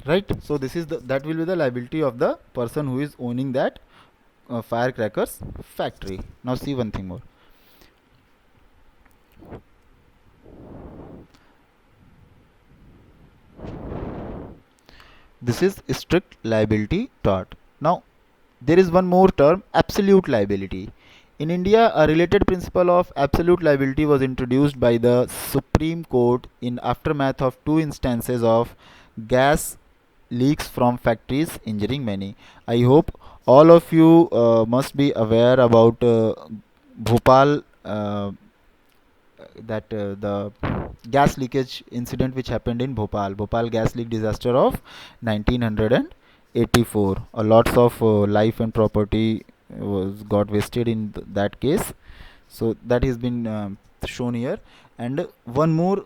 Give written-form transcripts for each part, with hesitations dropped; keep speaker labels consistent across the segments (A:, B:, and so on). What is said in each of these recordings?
A: right? So this is that will be the liability of the person who is owning that firecrackers factory. Now see one thing more. This is strict liability tort. Now there is one more term, absolute liability. In India, a related principle of absolute liability was introduced by the Supreme Court in aftermath of two instances of gas leaks from factories injuring many. I hope all of you must be aware about Bhopal, that the gas leakage incident which happened in Bhopal gas leak disaster of 1984. Lots of life and property was got wasted in that case. So that has been shown here. And one more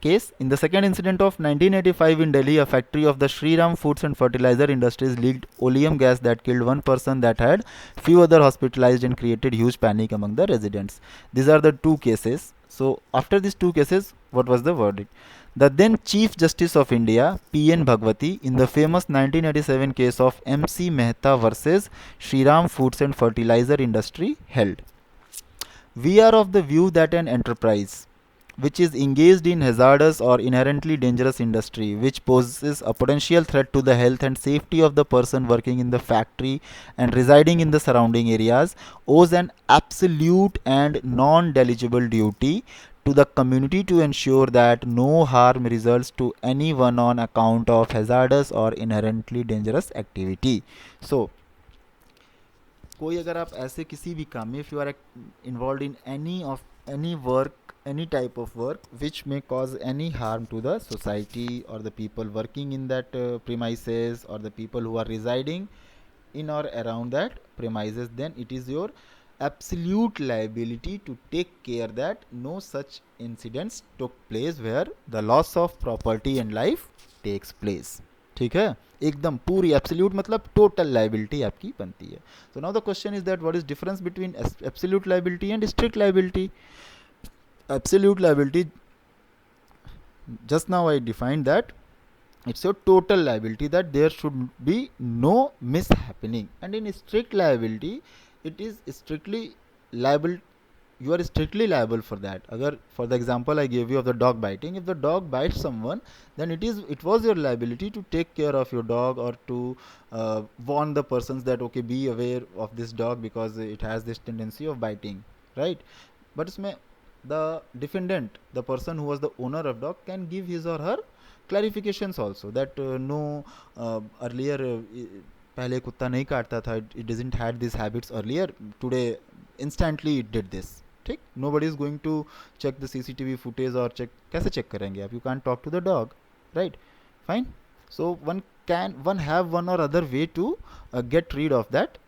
A: case, in the second incident of 1985 in Delhi, a factory of the Shriram Foods and Fertilizer Industries leaked oleum gas that killed one person, that had few other hospitalized, and created huge panic among the residents. These are the two cases. So after these two cases, what was the verdict? The then Chief Justice of India, P.N. Bhagwati, in the famous 1987 case of M.C. Mehta versus Shriram Foods and Fertilizer Industry, held, we are of the view that an enterprise which is engaged in hazardous or inherently dangerous industry, which poses a potential threat to the health and safety of the person working in the factory and residing in the surrounding areas, owes an absolute and non-deligible duty to the community to ensure that no harm results to anyone on account of hazardous or inherently dangerous activity. So कोई अगर आप ऐसे किसी भी काम में, if you are involved in any work, any type of work which may cause any harm to the society or the people working in that premises, or the people who are residing in or around that premises, then it is your absolute liability to take care that no such incidents took place where the loss of property and life takes place. ठीक है, एकदम पूरी absolute मतलब total liability आपकी बनती है. So now the question is that what is difference between absolute liability and strict liability. Absolute liability, just now I defined that it's your total liability, that there should be no mishappening. And in strict liability, it is strictly liable, you are strictly liable for that. Agar, for the example I gave you of the dog biting, if the dog bites someone, then it was your liability to take care of your dog, or to warn the persons that okay, be aware of this dog because it has this tendency of biting, right? But इसमें the defendant, the person who was the owner of dog, can give his or her clarifications also, that no, earlier पहले कुत्ता नहीं काटता था, it doesn't had these habits earlier, today instantly it did this. ठीक, nobody is going to check the CCTV footage, or check, कैसे check करेंगे आप, you can't talk to the dog, right? Fine. So one have one or other way to get rid of that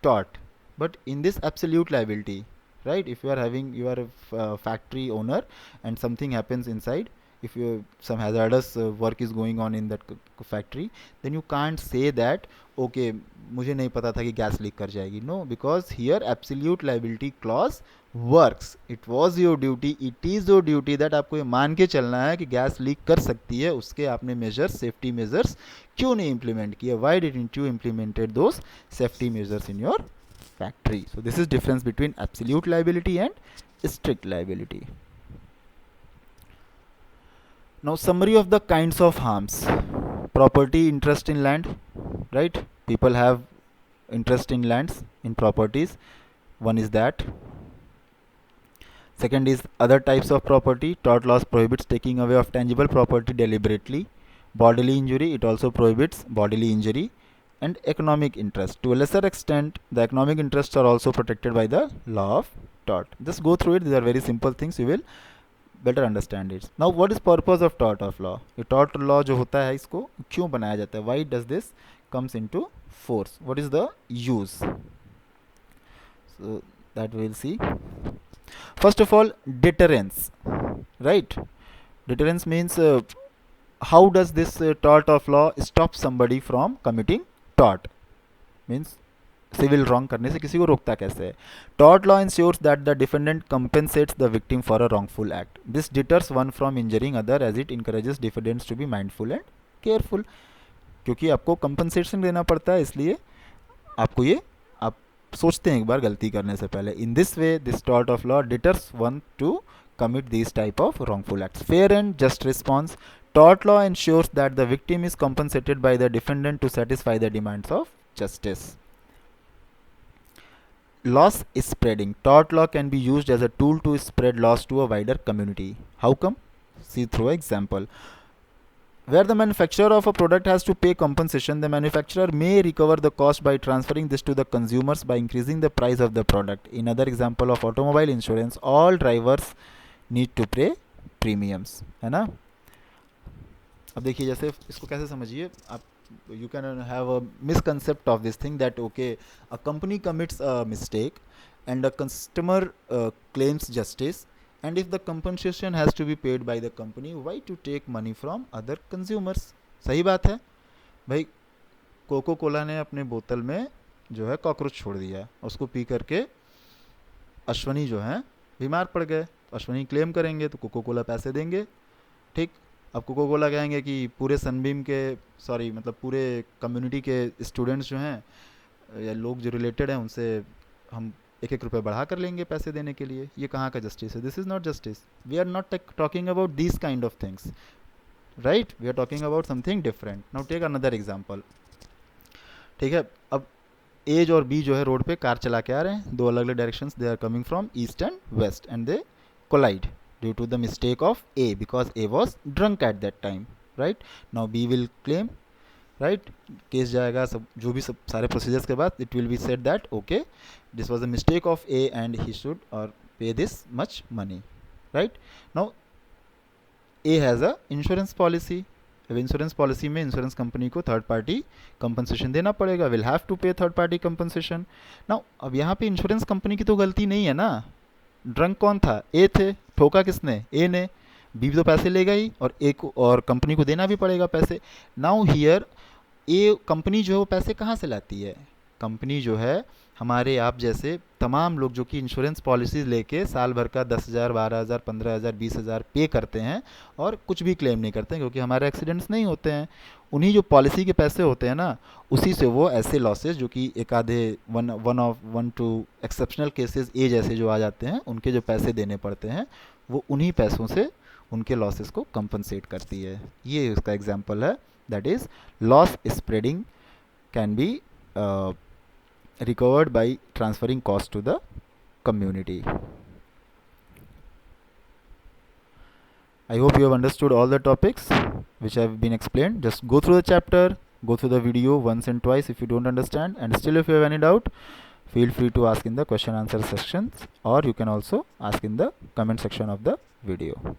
A: tort. But in this absolute liability, right, if you are having, you are a factory owner and something happens inside, if you some hazardous work is going on in that factory, then you can't say that okay, मुझे नहीं पता था कि gas leak कर जाएगी. No, because here absolute liability clause works. It was your duty, it is your duty, that आपको ये मान के चलना है कि गैस लीक कर सकती है, उसके आपने मेजर्स, सेफ्टी मेजर्स क्यों नहीं इम्प्लीमेंट किए, Y didn't you implemented those safety measures in your factory. So this is difference between absolute liability and strict liability. Now summary of the kinds of harms. Property, interest in land, right? People have interest in lands, in properties. One is that. Second is other types of property. Tort laws prohibits taking away of tangible property deliberately. Bodily injury, it also prohibits bodily injury. And economic interest, to a lesser extent the economic interests are also protected by the law of tort. Just go through it, these are very simple things, you will better understand it. Now what is purpose of tort of law? ये tort law जो होता है इसको क्यों बनाया जाता है, why does this comes into force, what is the use? So that we will see. First of all, deterrence, right? Deterrence means how does this tort of law stop somebody from committing tort, means civil wrong करने से किसी को रोकता कैसे है. Tort law insures that the defendant compensates the victim for a wrongful act. This deters one from injuring other as it encourages defendants to be mindful and careful, क्योंकि आपको compensation देना पड़ता है, इसलिए आपको ये आप सोचते हैं एक बार गलती करने से पहले. In this way this tort of law deters one to commit these type of wrongful acts. Fair and just response. Tort law ensures that the victim is compensated by the defendant to satisfy the demands of justice. Loss spreading. Tort law can be used as a tool to spread loss to a wider community. How come? See through example. Where the manufacturer of a product has to pay compensation, the manufacturer may recover the cost by transferring this to the consumers by increasing the price of the product. In other example of automobile insurance, all drivers need to pay premiums, है ना. अब देखिए जैसे इसको कैसे समझिए आप, you can have a misconcept of this thing that okay, a company commits a mistake and a customer claims justice, and if the compensation has to be paid by the company, why to take money from other consumers. सही बात है भाई, cocoa Cola ने अपने बोतल में जो है कॉकरोच छोड़ दिया, उसको पी करके अश्वनी जो है बीमार पड़ गए, अश्वनी क्लेम करेंगे तो कोको कोला पैसे देंगे, ठीक. अब कोको कोला कहेंगे कि पूरे सनबीम के मतलब पूरे कम्युनिटी के स्टूडेंट्स जो हैं या लोग जो रिलेटेड हैं उनसे हम 1-1 रुपये बढ़ा कर लेंगे पैसे देने के लिए. ये कहाँ का जस्टिस है? This is not justice. We are not talking about this kind of things, right. We are talking about something different. Now take another example. ठीक है, अब एज और बी जो है रोड पे कार चला के आ रहे हैं, 2 अलग अलग directions, they are coming from east and west and they collide due to the mistake of A, because A was drunk at that time, right. Now B will claim, right. Case जाएगा सब जो भी सब सारे procedures के बाद it will be said that okay, this was a mistake of A and he should or pay this much money, right. Now A has a insurance policy. अब insurance policy में इंश्योरेंस कंपनी को third party compensation देना पड़ेगा, will have to पे third party compensation. Now अब यहाँ पे insurance company की तो गलती नहीं है ना. ड्रंक कौन था? ए थे. ठोका किसने? ए ने. बी तो पैसे लेगा ही और ए को और कंपनी को देना भी पड़ेगा पैसे. नाउ हियर ए कंपनी जो है वो पैसे कहाँ से लाती है? कंपनी जो है हमारे आप जैसे तमाम लोग जो कि इंश्योरेंस पॉलिसीज लेके साल भर का 10,000, 12,000, 15,000, 20,000 पे करते हैं और कुछ भी क्लेम नहीं करते हैं क्योंकि हमारे एक्सीडेंट्स नहीं होते हैं. उन्हीं जो पॉलिसी के पैसे होते हैं ना, उसी से वो ऐसे लॉसेस जो कि एक आधे 1 टू एक्सेप्शनल केसेस ए जैसे जो आ जाते हैं, उनके जो पैसे देने पड़ते हैं वो उन्हीं पैसों से उनके लॉसेस को कंपनसेट करती है. ये उसका एग्जाम्पल है. That is loss spreading can be recovered by transferring cost to the community. I hope you have understood all the topics which have been explained. Just go through the chapter, go through the video once and twice if you don't understand, and still if you have any doubt, feel free to ask in the question answer sections, or you can also ask in the comment section of the video.